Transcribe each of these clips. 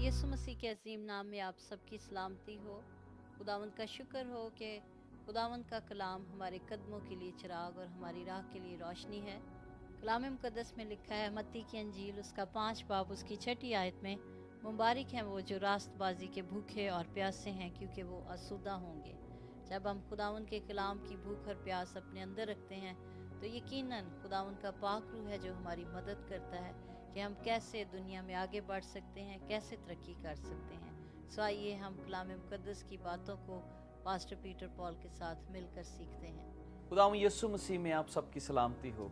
खुदावंद यीशु मसीह के अजीम नाम में आप सबकी सलामती हो। खुदावंद का शुक्र हो कि खुदावंद का कलाम हमारे कदमों के लिए चिराग और हमारी राह के लिए रोशनी है। कलाम मुकद्दस में लिखा है मत्ती की अंजील उसका 5 बाब उसकी 6 आयत में, मुबारक हैं वो जो रास्तबाजी के भूखे और प्यासे हैं क्योंकि वो आसूदा होंगे। जब हम खुदावंद के कलाम की भूख और प्यास अपने अंदर रखते हैं तो यकीनन खुदावंद का पाक रूह है जो हमारी मदद करता है कि हम कैसे दुनिया में आगे बढ़ सकते हैं, कैसे तरक्की कर सकते हैं। सो आइए हम कलाम मुकद्दस की बातों को पास्टर पीटर पॉल के साथ मिलकर सीखते हैं। खुदावंद यीशु मसीह में आप सबकी सलामती हो।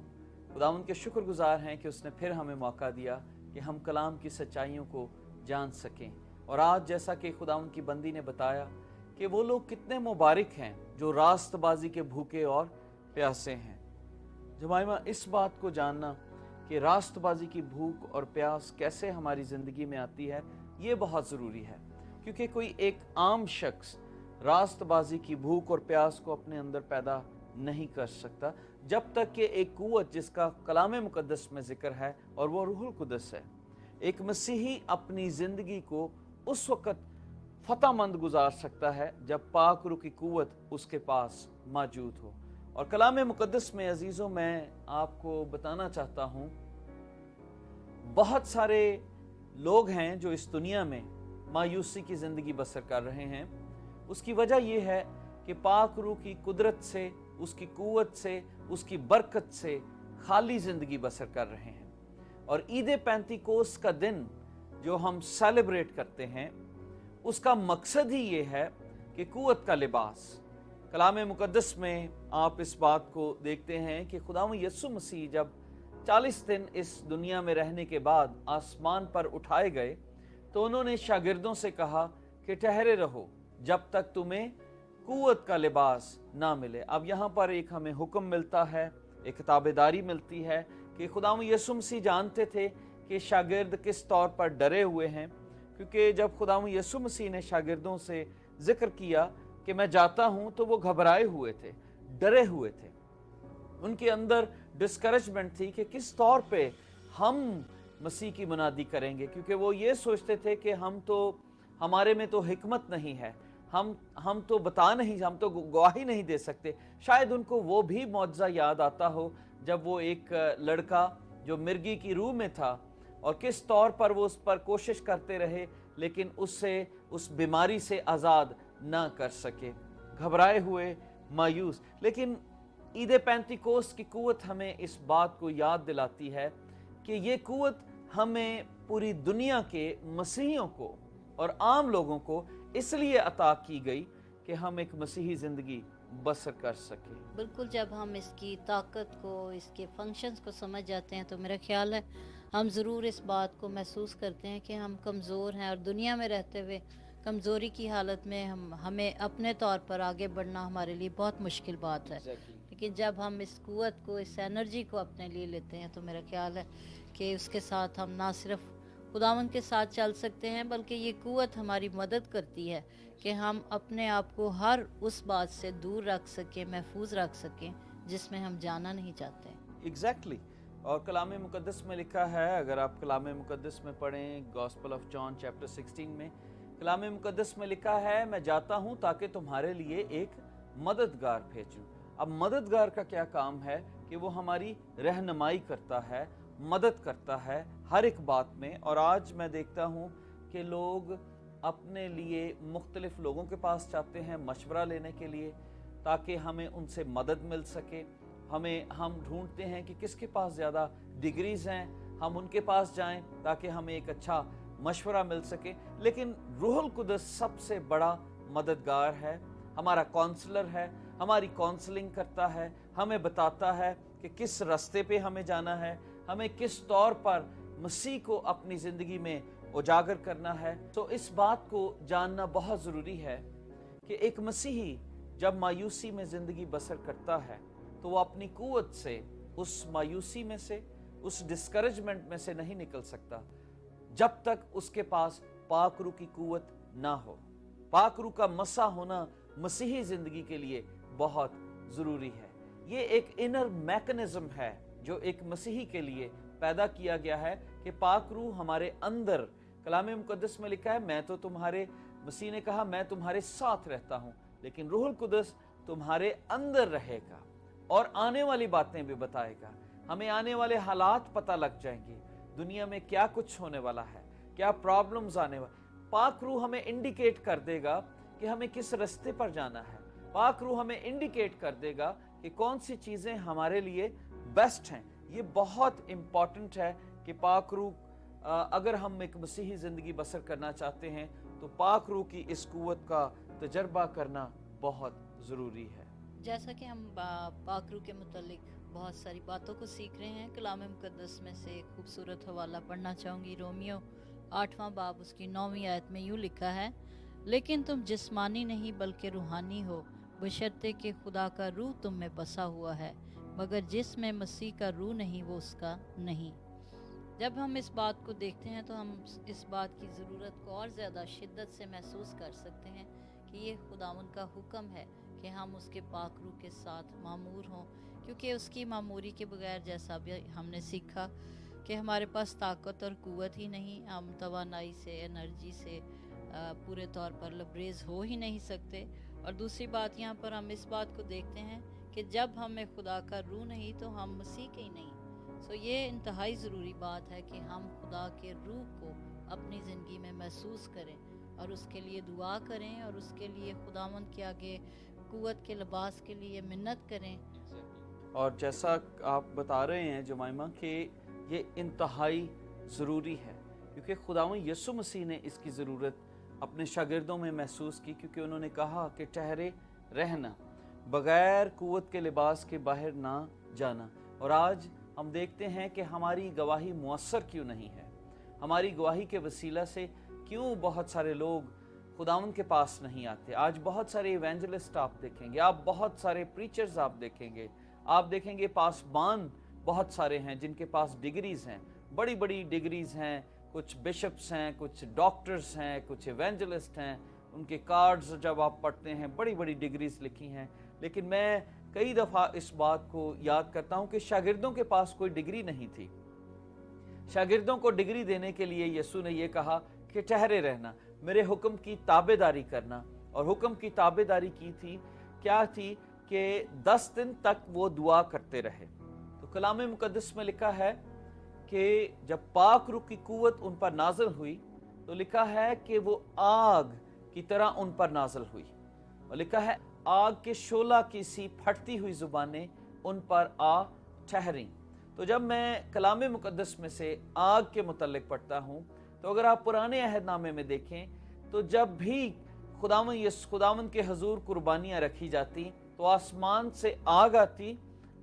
खुदावंद के शुक्रगुजार हैं कि उसने फिर हमें मौका दिया कि हम कलाम की सच्चाइयों को जान सकें। और आज जैसा कि खुदावंद की बंदी ने बताया कि वो लोग कितने मुबारक हैं जो रास्तबाजी के भूखे और प्यासे हैं। जमाइमा, इस बात को जानना कि रास्तबाजी की भूख और प्यास कैसे हमारी ज़िंदगी में आती है, ये बहुत ज़रूरी है, क्योंकि कोई एक आम शख्स रास्तबाजी की भूख और प्यास को अपने अंदर पैदा नहीं कर सकता जब तक कि एक कुव्वत जिसका कलाम मुकद्दस में जिक्र है और वो रूहुल कुद्दस है। एक मसीही अपनी ज़िंदगी को उस वक़्त फ़तहमंद गुजार सकता है जब पाक रूह की कुव्वत उसके पास मौजूद हो। और कलाम मुकद्दस में अजीज़ों, मैं आपको बताना चाहता हूँ, बहुत सारे लोग हैं जो इस दुनिया में मायूसी की ज़िंदगी बसर कर रहे हैं। उसकी वजह यह है कि पाक रूह की कुदरत से, उसकी कुव्वत से, उसकी बरकत से खाली ज़िंदगी बसर कर रहे हैं। और ईद पेंतीकोस का दिन जो हम सेलिब्रेट करते हैं, उसका मकसद ही ये है कि कुव्वत का लिबास। कलाम मुकद्दस में आप इस बात को देखते हैं कि खुदावंद यीशु मसीह जब 40 दिन इस दुनिया में रहने के बाद आसमान पर उठाए गए तो उन्होंने शागिर्दों से कहा कि ठहरे रहो जब तक तुम्हें कुव्वत का लिबास ना मिले। अब यहाँ पर एक हमें हुक्म मिलता है, एक ताबेदारी मिलती है कि खुदावंद यीशु मसीह जानते थे कि शागिर्द किस तौर पर डरे हुए हैं, क्योंकि जब खुदावंद यीशु मसीह ने शागिर्दों से जिक्र किया कि मैं जाता हूं तो वो घबराए हुए थे, डरे हुए थे। उनके अंदर डिस्करेजमेंट थी कि किस तौर पे हम मसीह की मुनादी करेंगे, क्योंकि वो ये सोचते थे कि हमारे में तो हिकमत नहीं है, हम तो हम तो गवाही नहीं दे सकते। शायद उनको वो भी मौजज़ा याद आता हो जब वो एक लड़का जो मिर्गी की रूह में था और किस तौर पर वो उस पर कोशिश करते रहे लेकिन उससे उस बीमारी से आज़ाद ना कर सके, घबराए हुए, मायूस। लेकिन ईद पेंतीकोस की कुव्वत हमें इस बात को याद दिलाती है कि ये कुव्वत हमें पूरी दुनिया के मसीहियों को और आम लोगों को इसलिए अता की गई कि हम एक मसीही ज़िंदगी बसर कर सके। बिल्कुल, जब हम इसकी ताकत को, इसके फंक्शंस को समझ जाते हैं तो मेरा ख्याल है हम ज़रूर इस बात को महसूस करते हैं कि हम कमज़ोर हैं और दुनिया में रहते हुए कमज़ोरी की हालत में हमें अपने तौर पर आगे बढ़ना हमारे लिए बहुत मुश्किल बात है। लेकिन जब हम इस कुव्वत को, इस एनर्जी को अपने लिए लेते हैं तो मेरा ख्याल है कि उसके साथ हम ना सिर्फ खुदावंद के साथ चल सकते हैं, बल्कि ये कुव्वत हमारी मदद करती है कि हम अपने आप को हर उस बात से दूर रख सकें, महफूज रख सकें जिसमें हम जाना नहीं चाहते। एग्जैक्टली। और कलाम मुकद्दस में लिखा है, अगर आप कलाम मुकद्दस में पढ़ें, गॉस्पेल ऑफ जॉन चैप्टर 16 में कलाम मुकद्दस में लिखा है, मैं जाता हूं ताकि तुम्हारे लिए एक मददगार भेजूं। अब मददगार का क्या काम है कि वो हमारी रहनुमाई करता है, मदद करता है हर एक बात में। और आज मैं देखता हूं कि लोग अपने लिए मुख्तलिफ लोगों के पास जाते हैं मशवरा लेने के लिए ताकि हमें उनसे मदद मिल सके। हम ढूंढते हैं कि किसके पास ज़्यादा डिग्रीज हैं, हम उनके पास जाएं ताकि हमें एक अच्छा मशवरा मिल सके। लेकिन रूहुल कुद्दस सबसे बड़ा मददगार है, हमारा काउंसलर है, हमारी काउंसलिंग करता है, हमें बताता है कि किस रास्ते पे हमें जाना है, हमें किस तौर पर मसीह को अपनी ज़िंदगी में उजागर करना है। तो इस बात को जानना बहुत ज़रूरी है कि एक मसीही जब मायूसी में ज़िंदगी बसर करता है तो वो अपनी कुव्वत से, उस मायूसी में से, उस डिस्करेजमेंट में से नहीं निकल सकता जब तक उसके पास पाक रूह की कुव्वत ना हो। पाक रूह का मसा होना मसीही ज़िंदगी के लिए बहुत ज़रूरी है। ये एक इनर मैकेनिज्म है जो एक मसीही के लिए पैदा किया गया है कि पाक रूह हमारे अंदर कलाम मुकद्दस में लिखा है, मैं तो तुम्हारे, मसीह ने कहा मैं तुम्हारे साथ रहता हूँ, लेकिन रूहुल कुदस तुम्हारे अंदर रहेगा और आने वाली बातें भी बताएगा। हमें आने वाले हालात पता लग जाएंगे, दुनिया में क्या कुछ होने वाला है, क्या प्रॉब्लम्स आने वाले। पाक रूह हमें इंडिकेट कर देगा कि हमें किस रास्ते पर जाना है। पाक रूह हमें इंडिकेट कर देगा कि कौन सी चीज़ें हमारे लिए बेस्ट हैं। ये बहुत इम्पॉर्टेंट है कि पाक रूह, अगर हम एक मसीही ज़िंदगी बसर करना चाहते हैं तो पाक रूह की इस कुव्वत का तजर्बा करना बहुत ज़रूरी है। जैसा कि हम पाक रूह के मुतालिक बहुत सारी बातों को सीख रहे हैं, कलाम मुकद्दस में से एक खूबसूरत हवाला पढ़ना चाहूँगी। रोमियो 8वां बाब उसकी 9वीं आयत में यूँ लिखा है, लेकिन तुम जिस्मानी नहीं बल्कि रूहानी हो, बशर्ते कि खुदा का रूह तुम में बसा हुआ है, मगर जिसमें मसीह का रूह नहीं वो उसका नहीं। जब हम इस बात को देखते हैं तो हम इस बात की ज़रूरत को और ज़्यादा शिद्दत से महसूस कर सकते हैं कि ये खुदावंद का हुक्म है कि हम उसके पाक रूह के साथ मामूर हों, क्योंकि उसकी मामूरी के बगैर, जैसा भी हमने सीखा कि हमारे पास ताकत और क़ुव्वत ही नहीं, हम तवानाई से, एनर्जी से पूरे तौर पर लबरेज हो ही नहीं सकते। और दूसरी बात, यहाँ पर हम इस बात को देखते हैं कि जब हमें खुदा का रूह नहीं तो हम मसीह के ही नहीं। सो ये इंतहाई ज़रूरी बात है कि हम खुदा के रूह को अपनी ज़िंदगी में महसूस करें और उसके लिए दुआ करें और उसके लिए खुदावंद के आगे क़ुव्वत के लिबास के लिए मिन्नत करें। और जैसा आप बता रहे हैं जमाइमा कि ये इंतहाई ज़रूरी है, क्योंकि खुदावंद यीशु मसीह ने इसकी ज़रूरत अपने शागिर्दों में महसूस की, क्योंकि उन्होंने कहा कि ठहरे रहना, बग़ैर क़ुव्वत के लिबास के बाहर ना जाना। और आज हम देखते हैं कि हमारी गवाही मुअस्सर क्यों नहीं है, हमारी गवाही के वसीला से क्यों बहुत सारे लोग खुदावंद के पास नहीं आते। आज बहुत सारे इवेंजलिस्ट आप देखेंगे, आप बहुत सारे प्रीचर्स आप देखेंगे पासबान बहुत सारे हैं जिनके पास डिग्रीज़ हैं, बड़ी बड़ी डिग्रीज़ हैं, कुछ बिशप्स हैं, कुछ डॉक्टर्स हैं, कुछ इवेंजलिस्ट हैं, उनके कार्ड्स जब आप पढ़ते हैं बड़ी बड़ी डिग्रीज़ लिखी हैं। लेकिन मैं कई दफ़ा इस बात को याद करता हूँ कि शागिर्दों के पास कोई डिग्री नहीं थी। शागिर्दों को डिग्री देने के लिए यीशु ने यह कहा कि ठहरे रहना, मेरे हुक्म की ताबेदारी करना। और हुक्म की ताबेदारी की थी, क्या थी कि 10 दिन तक वो दुआ करते रहे। तो कलाम मुकद्दस में लिखा है कि जब पाक रूह की कुव्वत उन पर नाज़िल हुई तो लिखा है कि वो आग की तरह उन पर नाज़िल हुई, और लिखा है आग के शोला की सी फटती हुई ज़ुबानें उन पर आ ठहरी। तो जब मैं कलाम मुकद्दस में से आग के मुतल्लिक पढ़ता हूँ, तो अगर आप पुराने अहदनामे में देखें तो जब भी खुदावंद के हजूर कुर्बानियाँ रखी जाती तो आसमान से आग आती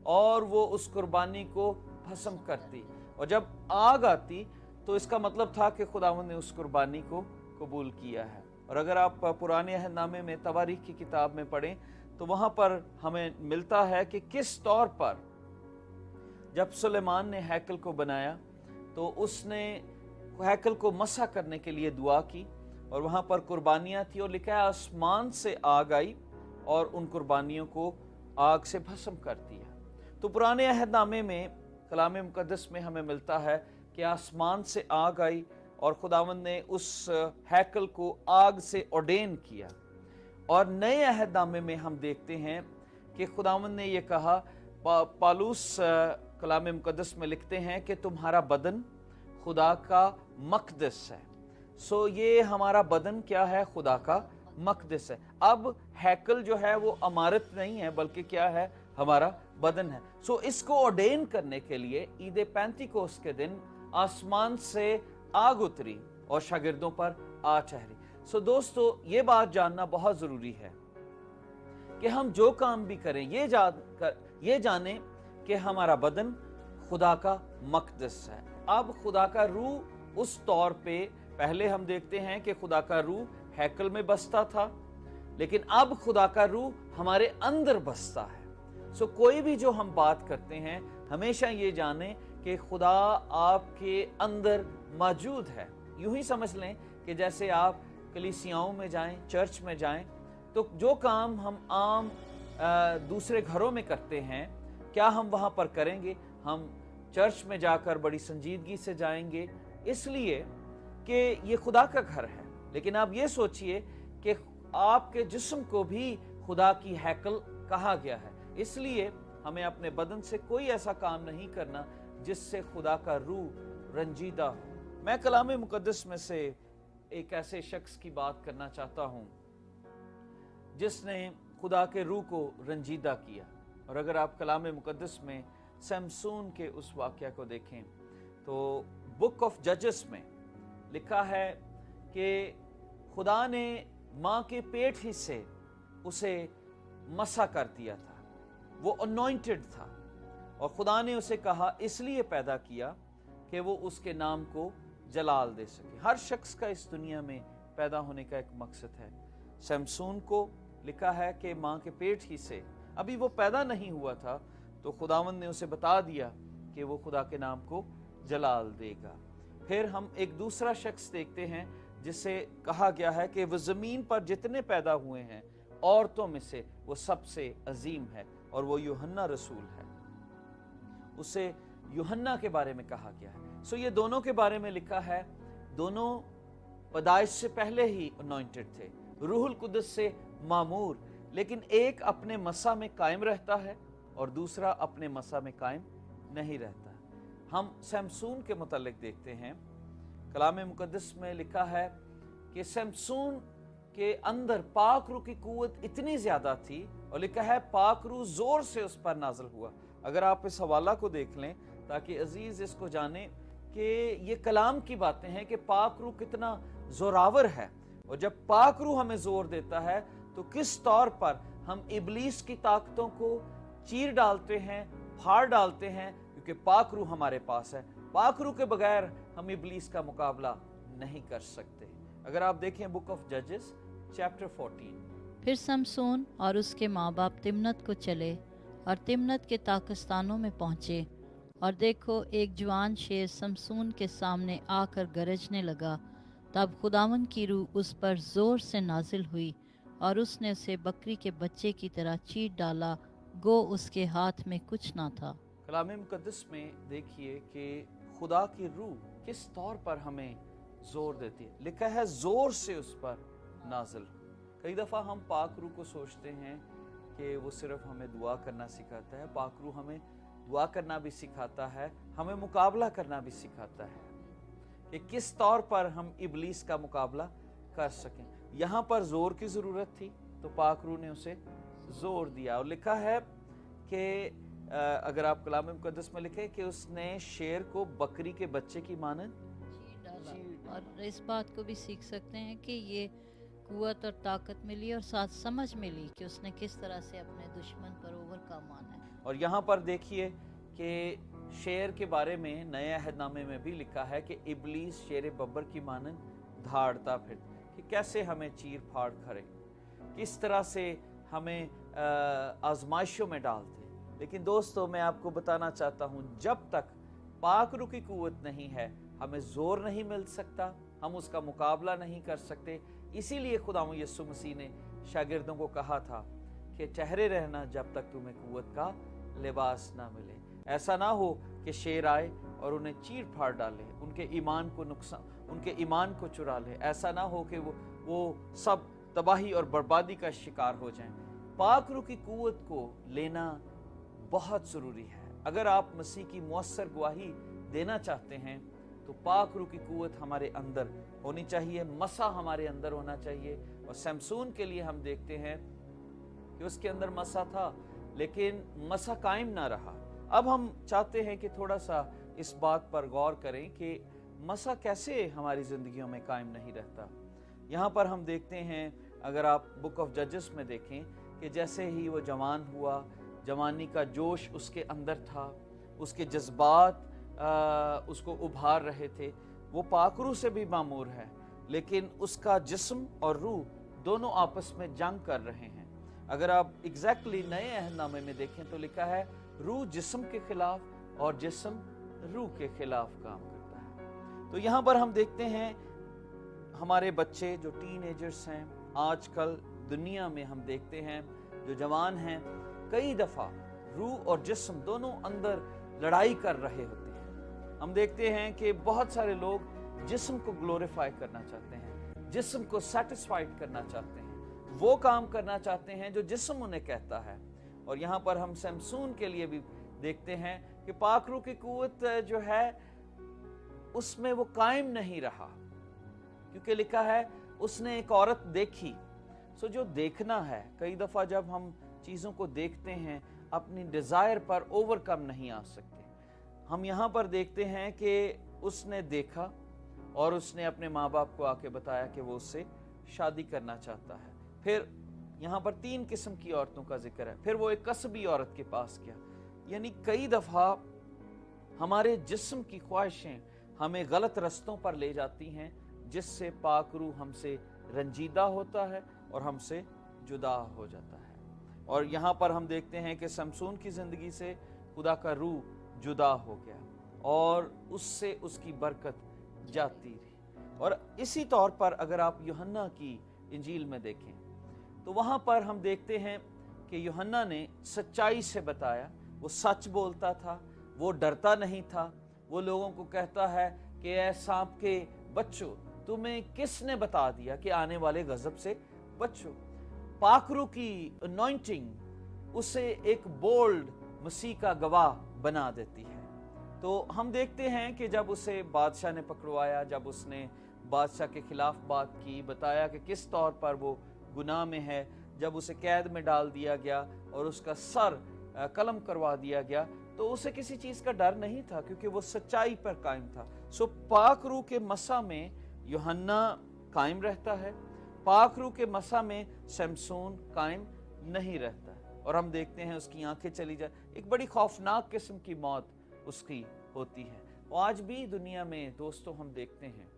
और वो उस कुर्बानी को भस्म करती। और जब आग आती तो इसका मतलब था कि खुदावंद ने उस कुर्बानी को कबूल किया है। और अगर आप पुराने अहदनामे में तवारीख की किताब में पढ़ें तो वहाँ पर हमें मिलता है कि किस तौर पर जब सुलेमान ने हैकल को बनाया तो उसने हैकल को मसा करने के लिए दुआ की, और वहाँ पर कुर्बानियाँ थी, और लिखा है आसमान से आग आई और उन कुर्बानियों को आग से भस्म कर दिया। तो पुराने अहदनामे में कलाम मुकद्दस में हमें मिलता है कि आसमान से आग आई और खुदावंद ने उस हैकल को आग से ऑर्डेन किया। और नए अहदनामे में हम देखते हैं कि खुदावंद ने ये कहा, पालूस कलाम मुकद्दस में लिखते हैं कि तुम्हारा बदन खुदा का मक़दस है। सो ये हमारा बदन क्या है? खुदा का मक़दस है। अब हैकल जो है वो इमारत नहीं है, बल्कि क्या है? हमारा बदन है। सो इसको ऑर्डेन करने के लिए ईद पेंतिकोस्त के दिन आसमान से आग उतरी और शागिर्दों पर आ ठहरी। सो दोस्तों, ये बात जानना बहुत ज़रूरी है कि हम जो काम भी करें ये जाने कि हमारा बदन खुदा का मक़दस है। अब खुदा का रूह उस तौर पे, पहले हम देखते हैं कि खुदा का रूह हैकल में बसता था, लेकिन अब खुदा का रूह हमारे अंदर बसता है। सो कोई भी जो हम बात करते हैं, हमेशा ये जाने कि खुदा आपके अंदर मौजूद है। यूं ही समझ लें कि जैसे आप कलीसियाओं में जाएं, चर्च में जाएं, तो जो काम हम आम दूसरे घरों में करते हैं, क्या हम वहाँ पर करेंगे? हम चर्च में जाकर बड़ी संजीदगी से जाएंगे, इसलिए کہ یہ خدا کا گھر ہے، لیکن آپ یہ سوچئے کہ آپ کے جسم کو بھی خدا کی ہیکل کہا گیا ہے، اس لیے ہمیں اپنے بدن سے کوئی ایسا کام نہیں کرنا جس سے خدا کا روح رنجیدہ ہو۔ میں کلام مقدس میں سے ایک ایسے شخص کی بات کرنا چاہتا ہوں جس نے خدا کے روح کو رنجیدہ کیا، اور اگر آپ کلام مقدس میں سمسون کے اس واقعہ کو دیکھیں تو بک آف ججز میں لکھا ہے کہ خدا نے ماں کے پیٹ ہی سے اسے مسح کر دیا تھا، وہ انوائنٹڈ تھا، اور خدا نے اسے کہا اس لیے پیدا کیا کہ وہ اس کے نام کو جلال دے سکے۔ ہر شخص کا اس دنیا میں پیدا ہونے کا ایک مقصد ہے۔ سمسون کو لکھا ہے کہ ماں کے پیٹ ہی سے، ابھی وہ پیدا نہیں ہوا تھا تو خداوند نے اسے بتا دیا کہ وہ خدا کے نام کو جلال دے گا۔ پھر ہم ایک دوسرا شخص دیکھتے ہیں جسے کہا گیا ہے کہ وہ زمین پر جتنے پیدا ہوئے ہیں عورتوں میں سے وہ سب سے عظیم ہے، اور وہ یوحنا رسول ہے۔ اسے یوحنا کے بارے میں کہا گیا ہے۔ یہ دونوں کے بارے میں لکھا ہے، دونوں پیدائش سے پہلے ہی انوائنٹڈ تھے، روح القدس سے معمور، لیکن ایک اپنے مسح میں قائم رہتا ہے اور دوسرا اپنے مسح میں قائم نہیں رہتا۔ ہم سمسون کے متعلق دیکھتے ہیں، کلام مقدس میں لکھا ہے کہ سمسون کے اندر پاک روح کی قوت اتنی زیادہ تھی، اور لکھا ہے پاک روح زور سے اس پر نازل ہوا۔ اگر آپ اس حوالہ کو دیکھ لیں تاکہ عزیز اس کو جانیں کہ یہ کلام کی باتیں ہیں کہ پاک روح کتنا زوراور ہے، اور جب پاک روح ہمیں زور دیتا ہے تو کس طور پر ہم ابلیس کی طاقتوں کو چیر ڈالتے ہیں، پھاڑ ڈالتے ہیں، کیونکہ پاک روح ہمارے پاس ہے۔ پاک روح کے بغیر ہم ابلیس کا مقابلہ نہیں کر سکتے۔ اگر آپ دیکھیں بک آف ججز چیپٹر 14۔ پھر سمسون اور اس کے ماں باپ تمنت کو چلے اور تمنت کے طاقستانوں میں پہنچے، اور دیکھو ایک جوان شیر سمسون کے سامنے آ کر گرجنے لگا۔ تب خداوند کی روح اس پر زور سے نازل ہوئی، اور اس نے اسے بکری کے بچے کی طرح چیٹ ڈالا، گو اس کے ہاتھ میں کچھ نہ تھا۔ کلام مقدس میں دیکھیے کہ خدا کی روح کس طور پر ہمیں زور دیتی ہے، لکھا ہے زور سے اس پر نازل۔ کئی دفعہ ہم پاک روح کو سوچتے ہیں کہ وہ صرف ہمیں دعا کرنا سکھاتا ہے۔ پاک روح ہمیں دعا کرنا بھی سکھاتا ہے، ہمیں مقابلہ کرنا بھی سکھاتا ہے کہ کس طور پر ہم ابلیس کا مقابلہ کر سکیں۔ یہاں پر زور کی ضرورت تھی تو پاک روح نے اسے زور دیا، اور لکھا ہے کہ اگر آپ کلام مقدس میں لکھیں کہ اس نے شیر کو بکری کے بچے کی مانند اور اس بات کو بھی سیکھ سکتے ہیں کہ یہ قوت اور طاقت ملی اور ساتھ سمجھ ملی کہ اس نے کس طرح سے اپنے دشمن پر اوورکم آنا ہے۔ اور یہاں پر دیکھیے کہ شیر کے بارے میں نئے عہد نامے میں بھی لکھا ہے کہ ابلیس شیر ببر کی مانند دھاڑتا پھر، کہ کیسے ہمیں چیر پھاڑ کرے، کس طرح سے ہمیں آزمائشوں میں ڈالتے۔ لیکن دوستو میں آپ کو بتانا چاہتا ہوں جب تک پاک روح کی قوت نہیں ہے ہمیں زور نہیں مل سکتا، ہم اس کا مقابلہ نہیں کر سکتے۔ اسی لیے خداوند یسوع مسیح نے شاگردوں کو کہا تھا کہ ٹھہرے رہنا جب تک تمہیں قوت کا لباس نہ ملے۔ ایسا نہ ہو کہ شیر آئے اور انہیں چیر پھاڑ ڈالے، ان کے ایمان کو نقصان، ان کے ایمان کو چرا لے۔ ایسا نہ ہو کہ وہ سب تباہی اور بربادی کا شکار ہو جائیں۔ پاک روح کی قوت کو لینا بہت ضروری ہے۔ اگر آپ مسیح کی مؤثر گواہی دینا چاہتے ہیں تو پاک روح کی قوت ہمارے اندر ہونی چاہیے، مسح ہمارے اندر ہونا چاہیے۔ اور سمسون کے لیے ہم دیکھتے ہیں کہ اس کے اندر مسح تھا لیکن مسح قائم نہ رہا۔ اب ہم چاہتے ہیں کہ تھوڑا سا اس بات پر غور کریں کہ مسح کیسے ہماری زندگیوں میں قائم نہیں رہتا۔ یہاں پر ہم دیکھتے ہیں، اگر آپ بک آف ججز میں دیکھیں کہ جیسے ہی وہ جوان ہوا، جوانی کا جوش اس کے اندر تھا، اس کے جذبات اس کو ابھار رہے تھے، وہ پاک روح سے بھی معمور ہے، لیکن اس کا جسم اور روح دونوں آپس میں جنگ کر رہے ہیں۔ اگر آپ ایگزیکٹلی نئے عہد نامے میں دیکھیں تو لکھا ہے روح جسم کے خلاف اور جسم روح کے خلاف کام کرتا ہے۔ تو یہاں پر ہم دیکھتے ہیں ہمارے بچے جو ٹین ایجرز ہیں، آج کل دنیا میں ہم دیکھتے ہیں جو جوان ہیں، کئی دفعہ روح اور جسم دونوں اندر لڑائی کر رہے ہوتے ہیں۔ ہم دیکھتے ہیں کہ بہت سارے لوگ जिस्म को ग्लोरीफाई करना चाहते हैं, जिस्म को सेटिस्फाइड करना चाहते हैं, वो काम करना चाहते हैं जो जिस्म उन्हें कहता है। और यहाँ पर हम शमसून के लिए भी देखते हैं कि पाक रूह की कुव्वत जो है उसमें वो कायम नहीं रहा, क्योंकि लिखा है उसने एक औरत देखी। सो जो देखना है, कई दफ़ा जब हम चीज़ों को देखते हैं अपनी डिज़ायर पर ओवरकम नहीं आ सकते। हम यहाँ पर देखते हैं कि उसने देखा और उसने अपने माँ बाप को आके बताया कि वो उससे शादी करना चाहता है। फिर यहाँ पर 3 किस्म की औरतों का जिक्र है। फिर वो एक कसबी औरत के पास गया। यानी कई दफ़ा हमारे जिस्म की ख्वाहिशें हमें गलत रस्तों पर ले जाती हैं, जिससे पाक रूह हमसे रंजीदा होता है और हमसे जुदा हो जाता है। और यहाँ पर हम देखते हैं कि शमसून की ज़िंदगी से खुदा का रूह जुदा हो गया और उससे उसकी बरकत जाती रही। और इसी तौर पर अगर आप यूहन्ना की इंजील में देखें तो वहाँ पर हम देखते हैं कि यूहन्ना ने सच्चाई से बताया। वो सच बोलता था, वो डरता नहीं था। वो लोगों को कहता है कि ऐ सांप के बच्चों, तुम्हें किसने बता दिया कि आने वाले गजब से बचो। पाक रूह की अनॉइंटिंग उसे एक बोल्ड मसीह का गवाह बना देती है। तो हम देखते हैं कि जब उसे बादशाह ने पकड़वाया, जब उसने बादशाह के खिलाफ बात की, बताया कि किस तौर पर वो गुनाह में है, जब उसे कैद में डाल दिया गया और उसका सर कलम करवा दिया गया, तो उसे किसी चीज़ का डर नहीं था, क्योंकि वो सच्चाई पर कायम था। सो पाक रूह के मसा में यूहन्ना कायम रहता है, पाक रूह के मसा में शमसून कायम नहीं रहता है। और हम देखते हैं उसकी आंखें चली जाए, एक बड़ी खौफनाक किस्म की मौत उसकी होती है। और आज भी दुनिया में दोस्तों हम देखते हैं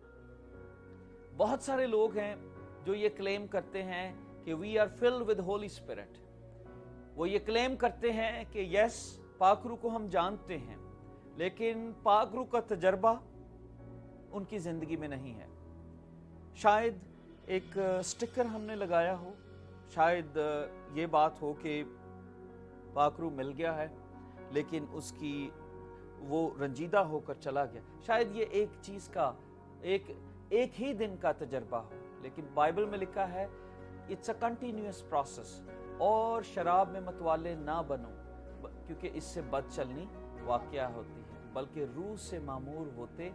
बहुत सारे लोग हैं जो ये क्लेम करते हैं कि we are filled with holy spirit. वो ये क्लेम करते हैं कि यस, पाक रूह को हम जानते हैं, लेकिन पाक रूह का तजर्बा उनकी जिंदगी में नहीं है। शायद एक स्टिकर हमने लगाया हो, शायद ये बात हो कि पाक रूह मिल गया है लेकिन उसकी वो रंजीदा होकर चला गया। शायद ये एक चीज़ का एक ही दिन का तजर्बा हो, लेकिन बाइबल में लिखा है इट्स अ कंटिन्यूअस प्रोसेस। और शराब में मतवाले ना बनो, क्योंकि इससे बद चलनी वाक़या होती है, बल्कि रूह से मामूर होते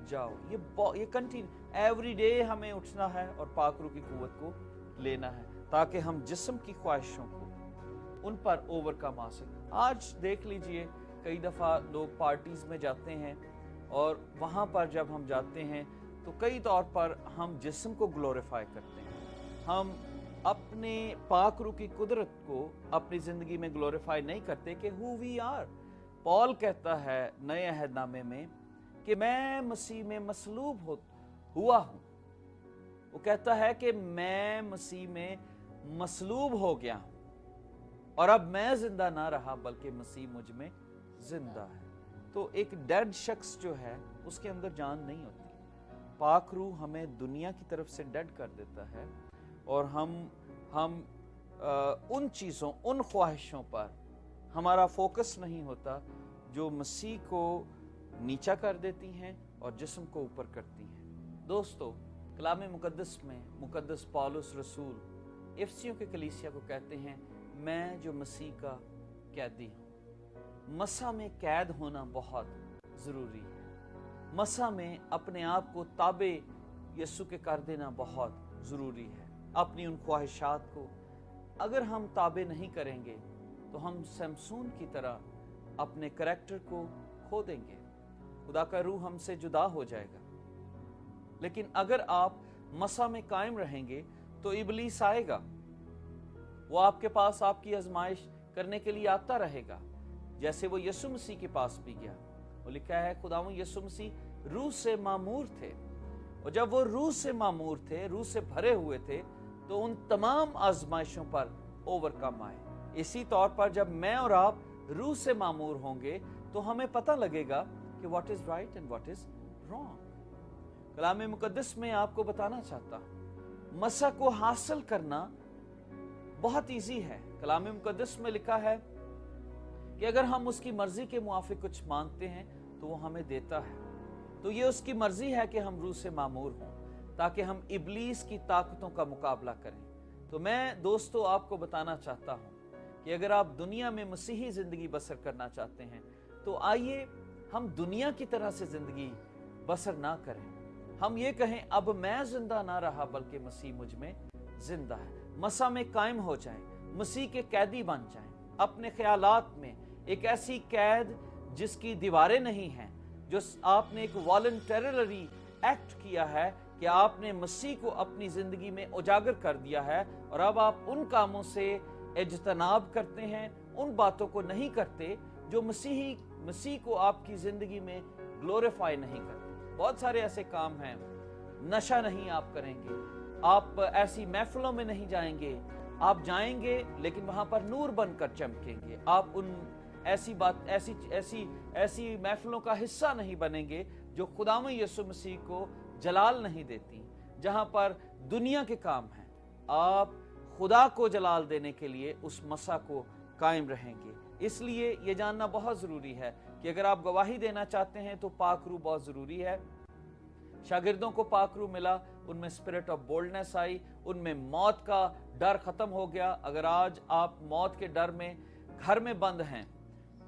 जाओ। ये कंटिन्यू एवरी डे हमें उठना है और पाक रूह की कुव्वत को लेना है, ताकि हम जिस्म की ख्वाहिशों को उन पर ओवरकम आ सकें। आज देख लीजिए, कई दफ़ा लोग पार्टीज़ में जाते हैं और वहाँ पर जब हम जाते हैं तो कई तौर पर हम जिस्म को ग्लोरीफाई करते हैं। हम अपने पाक रूह की कुदरत को अपनी ज़िंदगी में ग्लोरीफाई नहीं करते कि हु वी आर। पॉल कहता है नए अहदनामे में कि मैं मसीह में मसलूब हुआ हूँ। वो कहता है कि मैं मसीह में मसलूब हो गया हूँ और अब मैं जिंदा ना रहा, बल्कि मसीह मुझ में जिंदा है। तो एक डेड शख्स जो है उसके अंदर जान नहीं होती। पाक रूह हमें दुनिया की तरफ से डेड कर देता है और हम उन चीज़ों, उन ख्वाहिशों पर हमारा फोकस नहीं होता जो मसीह को नीचा कर देती हैं और जिस्म को ऊपर करती हैं। दोस्तों, कलाम मुकद्दस में मुकद्दस पौलुस रसूल इफिसियों के कलीसिया को कहते हैं, मैं जो मसीह का कैदी हूँ। मसा में कैद होना बहुत ज़रूरी है। मसा में अपने आप को ताबे यीशु के कर देना बहुत ज़रूरी है। अपनी उन ख्वाहिशात को अगर हम ताबे नहीं करेंगे तो हम शमसून की तरह अपने करैक्टर को खो देंगे, खुदा का रूह हमसे जुदा हो जाएगा। लेकिन अगर आप मसा में कायम रहेंगे तो इबलीस आएगा, वो आपके पास आपकी आजमाइश करने के लिए आता रहेगा, जैसे वो यीशु मसीह के पास भी गया। वो लिखा है खुदावंद यीशु मसीह रूह से मामूर थे, और जब वो रूह से मामूर थे, रूह से भरे हुए थे, तो उन तमाम आजमाइशों पर ओवरकम आए। इसी तौर पर जब मैं और आप रूह से मामूर होंगे तो हमें पता लगेगा कि what is right and what is wrong. कलाम मुकद्दस में आपको बताना चाहता हूं, मसा को हासिल करना बहुत इजी है। कलाम मुकद्दस में लिखा है कि अगर हम उसकी मर्जी के मुआफिक कुछ मांगते हैं तो वो हमें देता है। तो ये उसकी मर्जी है कि हम रूह से मामूर हों ताकि हम इब्लीस की ताकतों का मुकाबला करें। तो मैं दोस्तों आपको बताना चाहता हूँ कि अगर आप दुनिया में मसीही ज़िंदगी बसर करना चाहते हैं तो आइए हम दुनिया की तरह से ज़िंदगी बसर ना करें। हम ये कहें अब मैं जिंदा ना रहा बल्कि मसीह मुझ में जिंदा है। मसा में कायम हो जाएं, मसीह के कैदी बन जाएं। अपने ख्यालात में एक ऐसी कैद जिसकी दीवारें नहीं हैं, जो आपने एक वॉलंटरली एक्ट किया है कि आपने मसीह को अपनी जिंदगी में उजागर कर दिया है और अब आप उन कामों से इज्तनाब करते हैं, उन बातों को नहीं करते जो मसीह को आपकी जिंदगी में ग्लोरीफाई नहीं करते। बहुत सारे ऐसे काम हैं, नशा नहीं आप करेंगे, आप ऐसी महफिलों में नहीं जाएंगे, आप जाएंगे लेकिन वहां पर नूर बनकर चमकेंगे। आप उन ऐसी महफिलों का हिस्सा नहीं बनेंगे जो खुदावंद यीशु मसीह को जलाल नहीं देती, जहां पर दुनिया के काम हैं। आप खुदा को जलाल देने के लिए उस मसा को कायम रहेंगे। इसलिए ये जानना बहुत ज़रूरी है कि अगर आप गवाही देना चाहते हैं तो पाक रूह बहुत ज़रूरी है। शागिर्दों को पाक रूह मिला, उनमें स्पिरिट ऑफ बोल्डनेस आई, उनमें मौत का डर ख़त्म हो गया। अगर आज आप मौत के डर में घर में बंद हैं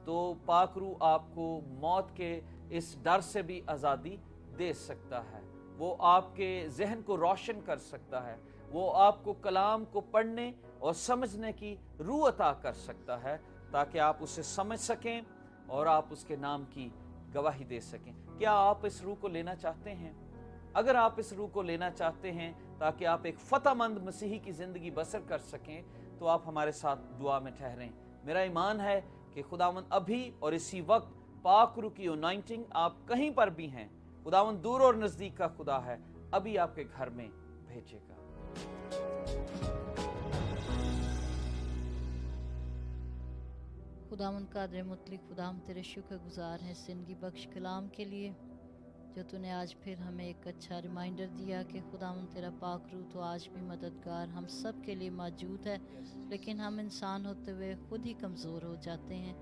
तो पाक रूह आपको मौत के इस डर से भी आज़ादी दे सकता है। वो आपके जहन को रोशन कर सकता है, वो आपको कलाम को पढ़ने और समझने की रूह अता कर सकता है ताकि आप उसे समझ सकें और आप उसके नाम की गवाही दे सकें। क्या आप इस रूह को लेना चाहते हैं? अगर आप इस रूह को लेना चाहते हैं ताकि आप एक फतहमंद मसीही की ज़िंदगी बसर कर सकें तो आप हमारे साथ दुआ में ठहरें। मेरा ईमान है कि खुदावंद अभी और इसी वक्त पाक रूह की अनॉइंटिंग आप कहीं पर भी हैं, खुदावंद दूर और नज़दीक का खुदा है, अभी आपके घर में भेजेगा। खुदावंद कादिर मुतलक खुदा, हम तेरे शुक्रगुजार हैं ज़िंदगी बख्श कलाम के लिए जो तूने आज फिर हमें एक अच्छा रिमाइंडर दिया कि खुदावंद तेरा पाक रूह तो आज भी मददगार हम सब के लिए मौजूद है, लेकिन हम इंसान होते हुए खुद ही कमज़ोर हो जाते हैं।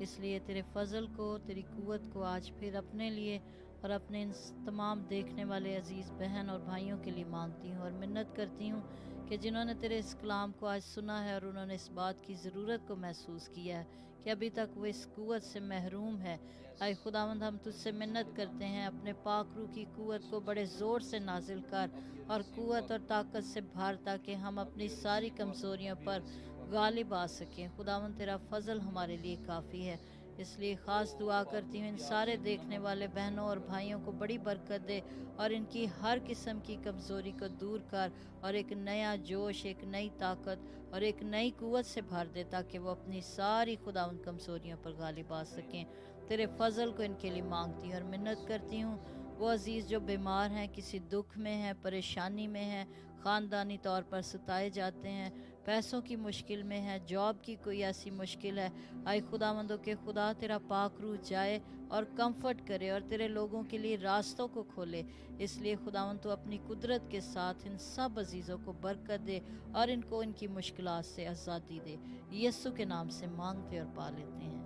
इसलिए तेरे फजल को, तेरी कुव्वत को आज फिर अपने लिए और अपने इन तमाम देखने वाले अजीज़ बहन और भाइयों के लिए मांगती हूँ और मिन्नत करती हूँ कि जिन्होंने तेरे इस कलाम को आज सुना है और उन्होंने इस बात की ज़रूरत को महसूस किया है कि अभी तक वो इस कुव्वत से महरूम है, आए खुदावंद हम तुझसे मिन्नत करते हैं, अपने पाक रूह की कुव्वत को बड़े ज़ोर से नाजिल कर और कुव्वत और ताकत से भर ताकि हम अपनी सारी कमज़ोरियों पर गालिब आ सकें। खुदावंद तेरा फजल हमारे लिए काफ़ी है, इसलिए ख़ास दुआ करती हूँ इन सारे देखने वाले बहनों और भाइयों को बड़ी बरकत दे और इनकी हर किस्म की कमज़ोरी को दूर कर और एक नया जोश, एक नई ताकत और एक नई कुव्वत से भर दे ताकि वो अपनी सारी खुदावंद कमज़ोरियों पर गालिब आ सकें। तेरे फजल को इनके लिए मांगती हूँ और मिन्नत करती हूँ वो अजीज़ जो बीमार हैं, किसी दुख में हैं, परेशानी में हैं, ख़ानदानी तौर पर सताए जाते हैं, पैसों की मुश्किल में है, जॉब की कोई ऐसी मुश्किल है, आए खुदावंदों के खुदा तेरा पाक रूह जाए और कंफर्ट करे और तेरे लोगों के लिए रास्तों को खोले। इसलिए खुदावंद तो अपनी कुदरत के साथ इन सब अजीज़ों को बरकत दे और इनको इनकी मुश्किलात से आज़ादी दे। यीशु के नाम से मांगते और पा लेते हैं,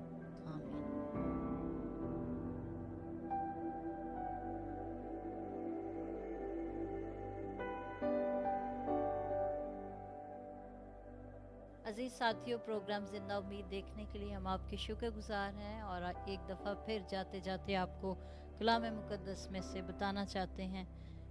आमीन। अजीज़ साथियों, प्रोग्राम ज़िंदा उम्मीद देखने के लिए हम आपके शुक्रगुजार हैं और एक दफ़ा फिर जाते जाते आपको कलाम मुक़द्दस में से बताना चाहते हैं।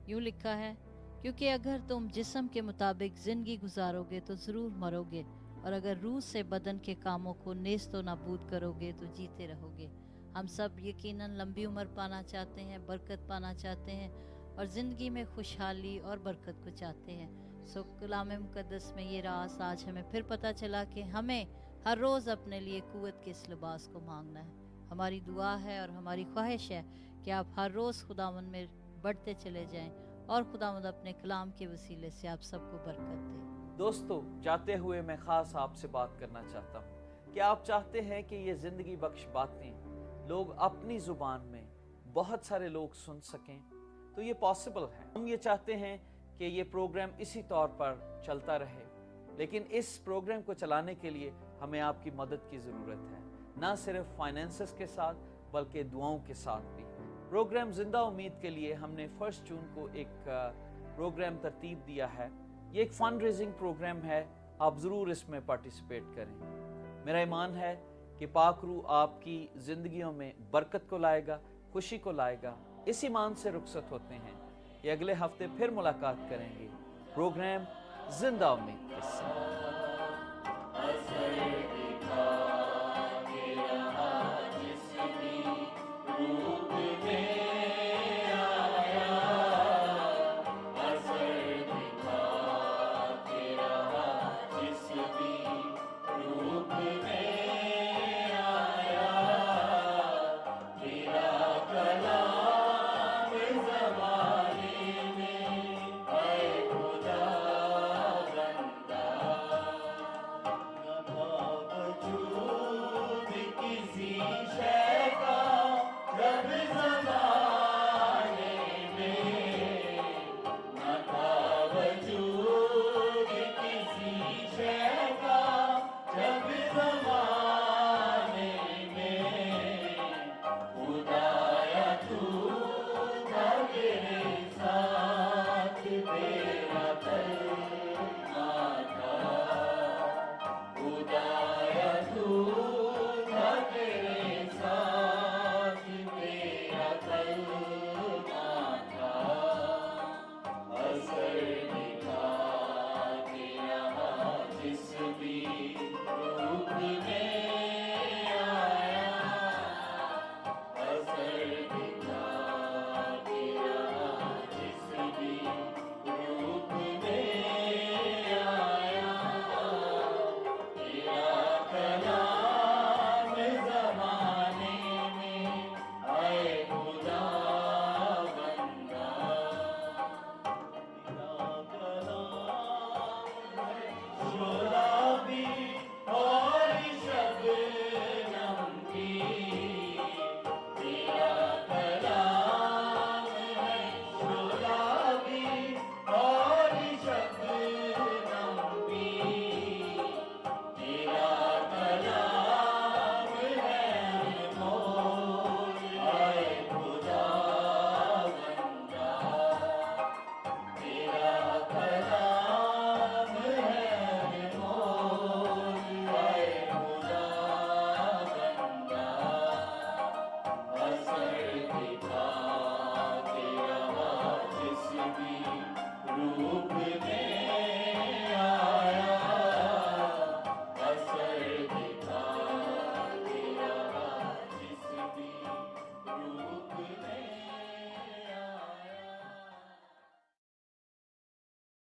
यूँ लिखा है, क्योंकि अगर तुम जिस्म के मुताबिक ज़िंदगी गुजारोगे तो ज़रूर मरोगे, और अगर रूह से बदन के कामों को नेस्त व नाबूद करोगे तो जीते रहोगे। हम सब यकीनन लंबी उम्र पाना चाहते हैं, बरकत पाना चाहते हैं और ज़िंदगी में खुशहाली और बरकत को चाहते हैं। सो कलाम मुक़द्दस में ये राज आज हमें फिर पता चला कि हमें हर रोज़ अपने लिए कुव्वत के इस लिबास को मांगना है। हमारी दुआ है और हमारी ख्वाहिश है कि आप हर रोज़ खुदावंद में बढ़ते चले जाएं और खुदावंद अपने कलाम के वसीले से आप सबको बरकत दे। दोस्तों, जाते हुए मैं ख़ास आपसे बात करना चाहता हूँ कि आप चाहते हैं कि ये ज़िंदगी बख्श बातें लोग अपनी ज़ुबान में बहुत सारे लोग सुन सकें, तो ये पॉसिबल है। हम ये चाहते हैं कि ये प्रोग्राम इसी तौर पर चलता रहे, लेकिन इस प्रोग्राम को चलाने के लिए हमें आपकी मदद की ज़रूरत है, ना सिर्फ फाइनेंसेस के साथ बल्कि दुआओं के साथ भी। پروگرام زندہ امید کے لیے ہم نے 1 جون کو ایک پروگرام ترتیب دیا ہے. یہ ایک فنڈ ریزنگ پروگرام ہے. آپ ضرور اس میں پارٹیسپیٹ کریں. میرا ایمان ہے کہ پاک روح آپ کی زندگیوں میں برکت کو لائے گا, خوشی کو لائے گا. اس ایمان سے رخصت ہوتے ہیں کہ اگلے ہفتے پھر ملاقات کریں گے پروگرام زندہ امید کے ساتھ. रूप